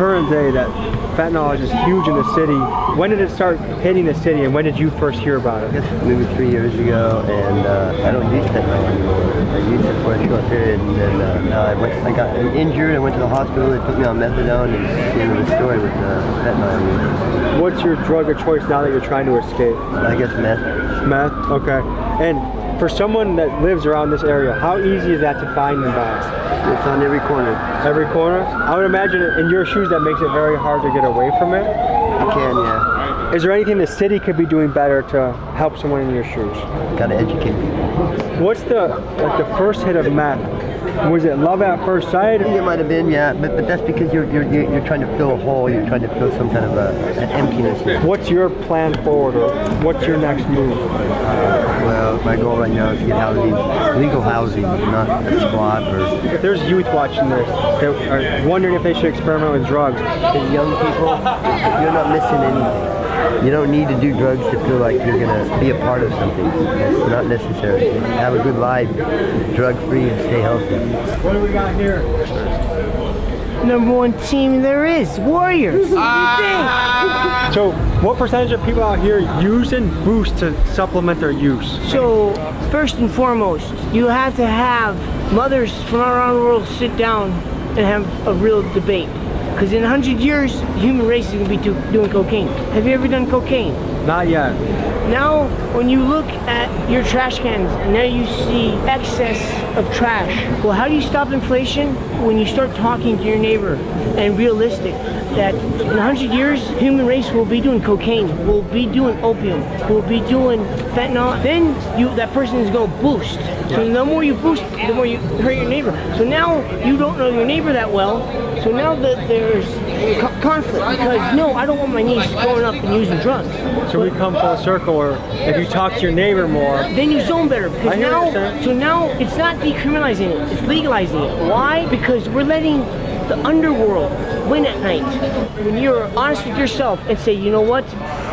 current day that fentanyl is just huge in the city. When did it start hitting the city, and when did you first hear about it? I guess maybe 3 years ago, and I don't use fentanyl anymore. I used it for a short period, and then I got injured. I went to the hospital. They put me on methadone, and the end of the story with fentanyl use. What's your drug of choice now that you're trying to escape? I guess meth. Meth? Okay. And for someone that lives around this area, how easy is that to find and buy? It's on every corner. Every corner? I would imagine in your shoes that makes it very hard to get away from it. You can, yeah. Is there anything the city could be doing better to help someone in your shoes? Gotta educate people. What's the first hit of meth? Was it love at first sight? It might have been, yeah, but that's because you're trying to fill a hole. You're trying to fill some kind of an emptiness. What's your plan forward, or what's your next move? Well, my goal right now is to get housing, legal housing, not a squat or. If there's youth watching this that are wondering if they should experiment with drugs, As young people, you're not missing anything. You don't need to do drugs to feel like you're gonna be a part of something. It's not necessary. Have a good life, drug-free, and stay healthy. what do we got here? Number one team there is, Warriors. What do you think? So, what percentage of people out here using Boost to supplement their use? So, first and foremost, you have to have mothers from around the world sit down and have a real debate. Because in 100 years, the human race is going to be doing cocaine. Have you ever done cocaine? Not yet. Now, when you look at your trash cans, and now you see excess of trash. Well, how do you stop inflation? When you start talking to your neighbor and realistic that in 100 years, the human race will be doing cocaine, will be doing opium, will be doing fentanyl. Then that person is going to boost. So the more you boost, the more you hurt your neighbor. So now you don't know your neighbor that well. So now that there's conflict, because no, I don't want my niece growing up and using drugs. So we come full circle, or if you talk to your neighbor more, Then you zone better, because I hear what you're saying. so now it's not decriminalizing it, it's legalizing it. Why? Because we're letting the underworld win at night. When you're honest with yourself and say, you know what,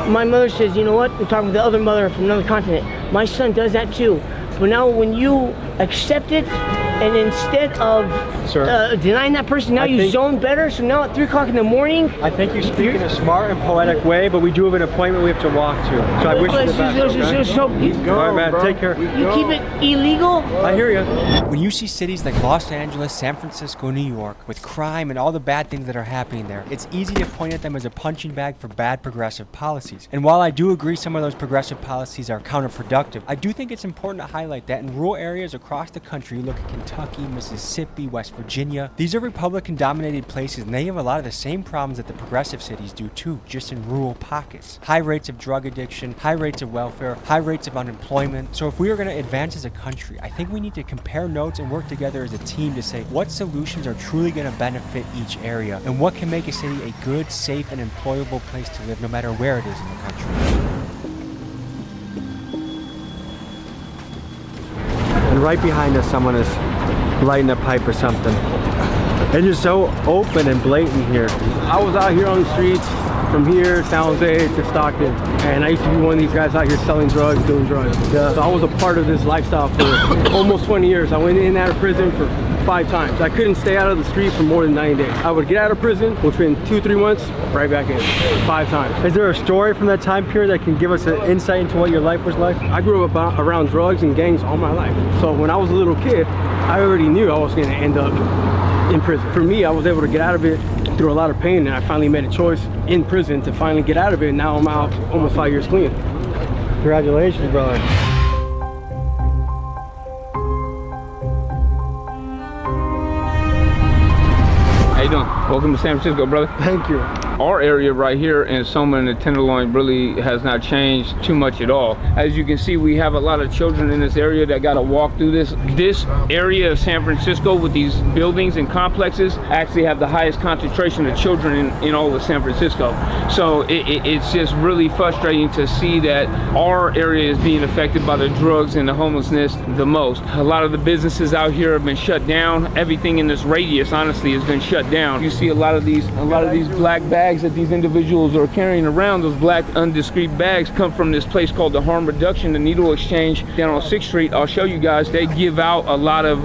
my mother says, you know what, I'm talking to the other mother from another continent, my son does that too. But now when you accept it, and instead of denying that person, now you zone better. So now at 3 o'clock in the morning, I think you speak in a smart and poetic way, but we do have an appointment we have to walk to. So I wish you the best. Okay? All right, man, take care. You keep it illegal. I hear you. When you see cities like Los Angeles, San Francisco, New York, with crime and all the bad things that are happening there, it's easy to point at them as a punching bag for bad progressive policies. And while I do agree some of those progressive policies are counterproductive, I do think it's important to highlight that in rural areas across the country, you look at Kentucky, Mississippi, West Virginia, these are Republican-dominated places, and they have a lot of the same problems that the progressive cities do too, just in rural pockets. High rates of drug addiction, high rates of welfare, high rates of unemployment. So if we are going to advance as a country, I think we need to compare notes and work together as a team to say what solutions are truly going to benefit each area, and what can make a city a good, safe, and employable place to live no matter where it is in the country. And right behind us, someone is lighting a pipe or something. It's just so open and blatant here. I was out here on the streets from here, San Jose to Stockton, and I used to be one of these guys out here selling drugs, doing drugs. Yeah. So I was a part of this lifestyle for almost 20 years. I went in and out of prison for 5 times. I couldn't stay out of the street for more than 90 days. I would get out of prison within 2-3 months, right back in, 5 times. Is there a story from that time period that can give us an insight into what your life was like? I grew up around drugs and gangs all my life. So when I was a little kid, I already knew I was gonna end up in prison. For me, I was able to get out of it through a lot of pain, and I finally made a choice in prison to finally get out of it. And now I'm out almost 5 years clean. Congratulations, brother. How you doing? Welcome to San Francisco, brother. Thank you. Our area right here in Soma and the Tenderloin really has not changed too much at all. As you can see, we have a lot of children in this area that got to walk through this. This area of San Francisco with these buildings and complexes actually have the highest concentration of children in all of San Francisco. So it's just really frustrating to see that our area is being affected by the drugs and the homelessness the most. A lot of the businesses out here have been shut down. Everything in this radius, honestly, has been shut down. You see a lot of these black bags bags that these individuals are carrying around, those black undiscreet bags, come from this place called the Harm Reduction, the Needle Exchange down on 6th Street. I'll show you guys. They give out a lot of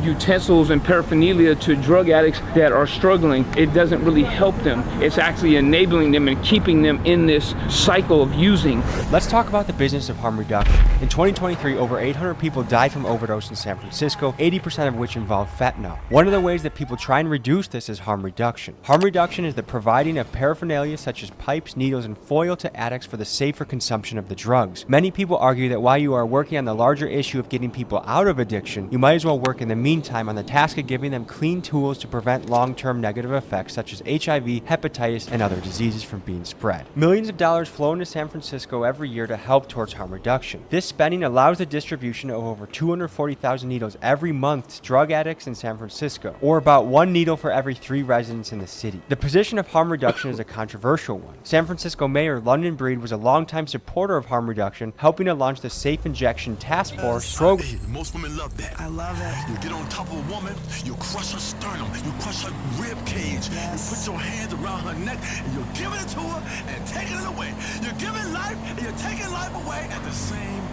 utensils and paraphernalia to drug addicts that are struggling. It doesn't really help them. It's actually enabling them and keeping them in this cycle of using. Let's talk about the business of harm reduction. In 2023, over 800 people died from overdose in San Francisco, 80% of which involve fentanyl. One of the ways that people try and reduce this is harm reduction. Harm reduction is the providing of paraphernalia such as pipes, needles, and foil to addicts for the safer consumption of the drugs. Many people argue that while you are working on the larger issue of getting people out of addiction, you might as well work in the meantime on the task of giving them clean tools to prevent long-term negative effects such as HIV, hepatitis, and other diseases from being spread. Millions of dollars flow into San Francisco every year to help towards harm reduction. This spending allows the distribution of over 240,000 needles every month to drug addicts in San Francisco, or about 1 needle for every 3 residents in the city. The position of harm reduction is a controversial one. San Francisco Mayor London Breed was a longtime supporter of harm reduction, helping to launch the Safe Injection Task Force program. Most women love that. I love it. You get on top of a woman, you crush her sternum, you crush her rib cage, you put your hands around her neck, and you're giving it to her and taking it away. You're giving life and you're taking life away at the same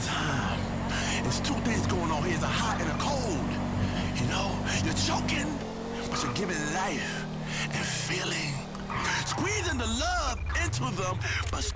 time. There's 2 things going on here. There's a hot and a cold. You know, you're choking, but you're giving life and feeling. Squeezing the love into them, but